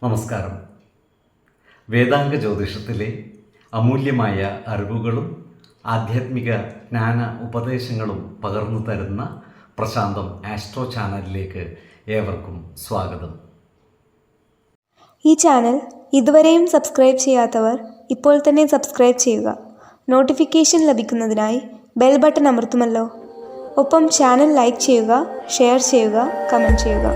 നമസ്കാരം. വേദാംഗ ജ്യോതിഷത്തിലെ അമൂല്യമായ അറിവുകളും ആധ്യാത്മിക ജ്ഞാന ഉപദേശങ്ങളും പകർന്നു തരുന്ന പ്രശാന്തം ആസ്ട്രോ ചാനലിലേക്ക് ഏവർക്കും സ്വാഗതം. ഈ ചാനൽ ഇതുവരെയും സബ്സ്ക്രൈബ് ചെയ്യാത്തവർ ഇപ്പോൾ തന്നെ സബ്സ്ക്രൈബ് ചെയ്യുക. നോട്ടിഫിക്കേഷൻ ലഭിക്കുന്നതിനായി ബെൽ ബട്ടൺ അമർത്തുമല്ലോ. ഒപ്പം ചാനൽ ലൈക്ക് ചെയ്യുക, ഷെയർ ചെയ്യുക, കമൻറ്റ് ചെയ്യുക.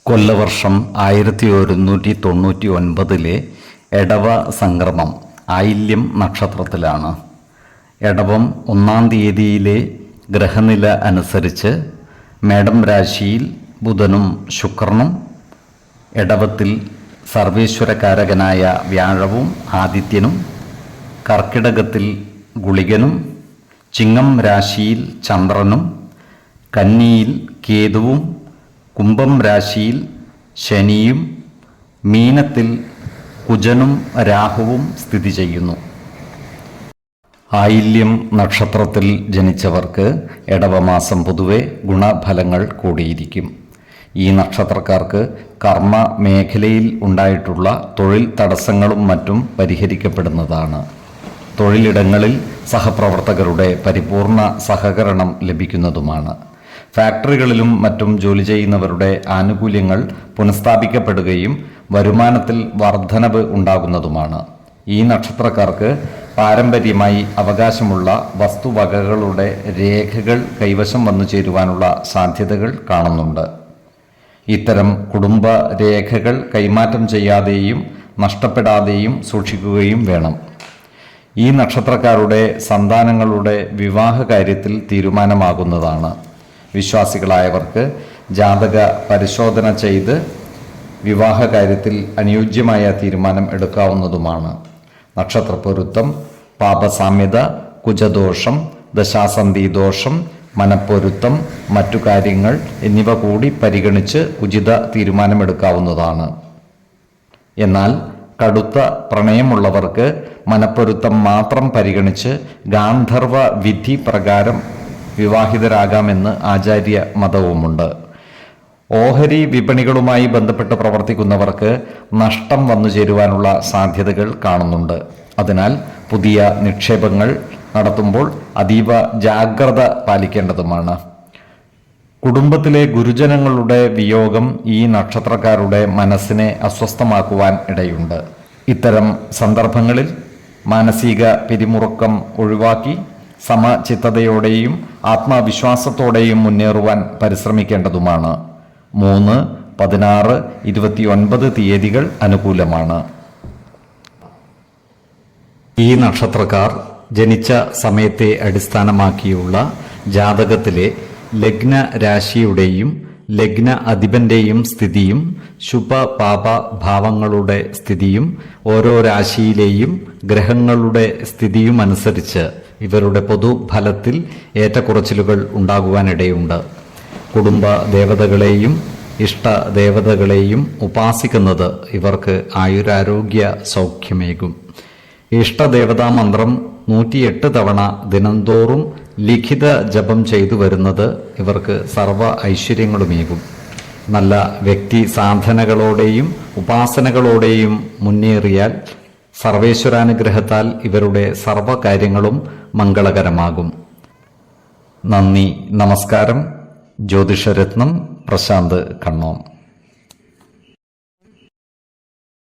കൊല്ലവർഷം 1199 എടവ സംക്രമം ആയില്യം നക്ഷത്രത്തിലാണ്. എടവം 1-ാം തീയതിയിലെ ഗ്രഹനില അനുസരിച്ച് മേടം രാശിയിൽ ബുധനും ശുക്രനും, എടവത്തിൽ സർവേശ്വരകാരകനായ വ്യാഴവും ആദിത്യനും, കർക്കിടകത്തിൽ ഗുളികനും, ചിങ്ങം രാശിയിൽ ചന്ദ്രനും, കന്നിയിൽ കേതുവും, കുംഭം രാശിയിൽ ശനിയും, മീനത്തിൽ കുജനും രാഹുവും സ്ഥിതി ചെയ്യുന്നു. ആയില്യം നക്ഷത്രത്തിൽ ജനിച്ചവർക്ക് എടവമാസം പൊതുവെ ഗുണഫലങ്ങൾ കൂടിയിരിക്കും. ഈ നക്ഷത്രക്കാർക്ക് കർമ്മ മേഖലയിൽ ഉണ്ടായിട്ടുള്ള തൊഴിൽ തടസ്സങ്ങളും മറ്റും പരിഹരിക്കപ്പെടുന്നതാണ്. തൊഴിലിടങ്ങളിൽ സഹപ്രവർത്തകരുടെ പരിപൂർണ സഹകരണം ലഭിക്കുന്നതുമാണ്. ഫാക്ടറികളിലും മറ്റും ജോലി ചെയ്യുന്നവരുടെ ആനുകൂല്യങ്ങൾ പുനഃസ്ഥാപിക്കപ്പെടുകയും വരുമാനത്തിൽ വർധനവ് ഉണ്ടാകുന്നതുമാണ്. ഈ നക്ഷത്രക്കാർക്ക് പാരമ്പര്യമായി അവകാശമുള്ള വസ്തുവകകളുടെ രേഖകൾ കൈവശം വന്നു ചേരുവാനുള്ള സാധ്യതകൾ കാണുന്നുണ്ട്. ഇത്തരം കുടുംബ രേഖകൾ കൈമാറ്റം ചെയ്യാതെയും നഷ്ടപ്പെടാതെയും സൂക്ഷിക്കുകയും വേണം. ഈ നക്ഷത്രക്കാരുടെ സന്താനങ്ങളുടെ വിവാഹ കാര്യത്തിൽ തീരുമാനമാകുന്നതാണ്. വിശ്വാസികളായവർക്ക് ജാതക പരിശോധന ചെയ്ത് വിവാഹ കാര്യത്തിൽ അനുയോജ്യമായ തീരുമാനം എടുക്കാവുന്നതുമാണ്. നക്ഷത്രപ്പൊരുത്തം, പാപസാമ്യത, കുജദോഷം, ദശാസന്ധി ദോഷം, മനപ്പൊരുത്തം, മറ്റു കാര്യങ്ങൾ എന്നിവ കൂടി പരിഗണിച്ച് ഉചിത തീരുമാനമെടുക്കാവുന്നതാണ്. എന്നാൽ കടുത്ത പ്രണയമുള്ളവർക്ക് മനപ്പൊരുത്തം മാത്രം പരിഗണിച്ച് ഗാന്ധർവ വിധി പ്രകാരം വിവാഹിതരാകാമെന്ന് ആചാര്യ മതവുമുണ്ട്. ഓഹരി വിപണികളുമായി ബന്ധപ്പെട്ട് പ്രവർത്തിക്കുന്നവർക്ക് നഷ്ടം വന്നു ചേരുവാനുള്ള സാധ്യതകൾ കാണുന്നുണ്ട്. അതിനാൽ പുതിയ നിക്ഷേപങ്ങൾ നടത്തുമ്പോൾ അതീവ ജാഗ്രത പാലിക്കേണ്ടതുമാണ്. കുടുംബത്തിലെ ഗുരുജനങ്ങളുടെ വിയോഗം ഈ നക്ഷത്രക്കാരുടെ മനസ്സിനെ അസ്വസ്ഥമാക്കുവാൻ ഇടയുണ്ട്. ഇത്തരം സന്ദർഭങ്ങളിൽ മാനസിക പിരിമുറുക്കം ഒഴിവാക്കി സമചിത്തതയോടെയും ആത്മവിശ്വാസത്തോടെയും മുന്നേറുവാൻ പരിശ്രമിക്കേണ്ടതുമാണ്. 3, 16, 29 തീയതികൾ അനുകൂലമാണ്. ഈ നക്ഷത്രക്കാർ ജനിച്ച സമയത്തെ അടിസ്ഥാനമാക്കിയുള്ള ജാതകത്തിലെ ലഗ്ന രാശിയുടെയും ലഗ്ന അധിപന്റെയും സ്ഥിതിയും ശുഭ പാപ ഭാവങ്ങളുടെ സ്ഥിതിയും ഓരോ രാശിയിലെയും ഗ്രഹങ്ങളുടെ സ്ഥിതിയും അനുസരിച്ച് ഇവരുടെ പൊതുഫലത്തിൽ ഏറ്റക്കുറച്ചിലുകൾ ഉണ്ടാകുവാനിടയുണ്ട്. കുടുംബ ദേവതകളെയും ഇഷ്ടദേവതകളെയും ഉപാസിക്കുന്നത് ഇവർക്ക് ആയുരാരോഗ്യ സൗഖ്യമേകും. ഇഷ്ടദേവതാ മന്ത്രം 108 തവണ ദിനംതോറും ലിഖിത ജപം ചെയ്തു വരുന്നത് ഇവർക്ക് സർവ ഐശ്വര്യങ്ങളുമേകും. നല്ല വ്യക്തി സാധനകളോടെയും ഉപാസനകളോടെയും മുന്നേറിയാൽ സർവേശ്വരാനുഗ്രഹത്താൽ ഇവരുടെ സർവകാര്യങ്ങളും മംഗളകരമാകും. നന്ദി, നമസ്കാരം. ജ്യോതിഷരത്നം പ്രശാന്ത് കണ്ണോം.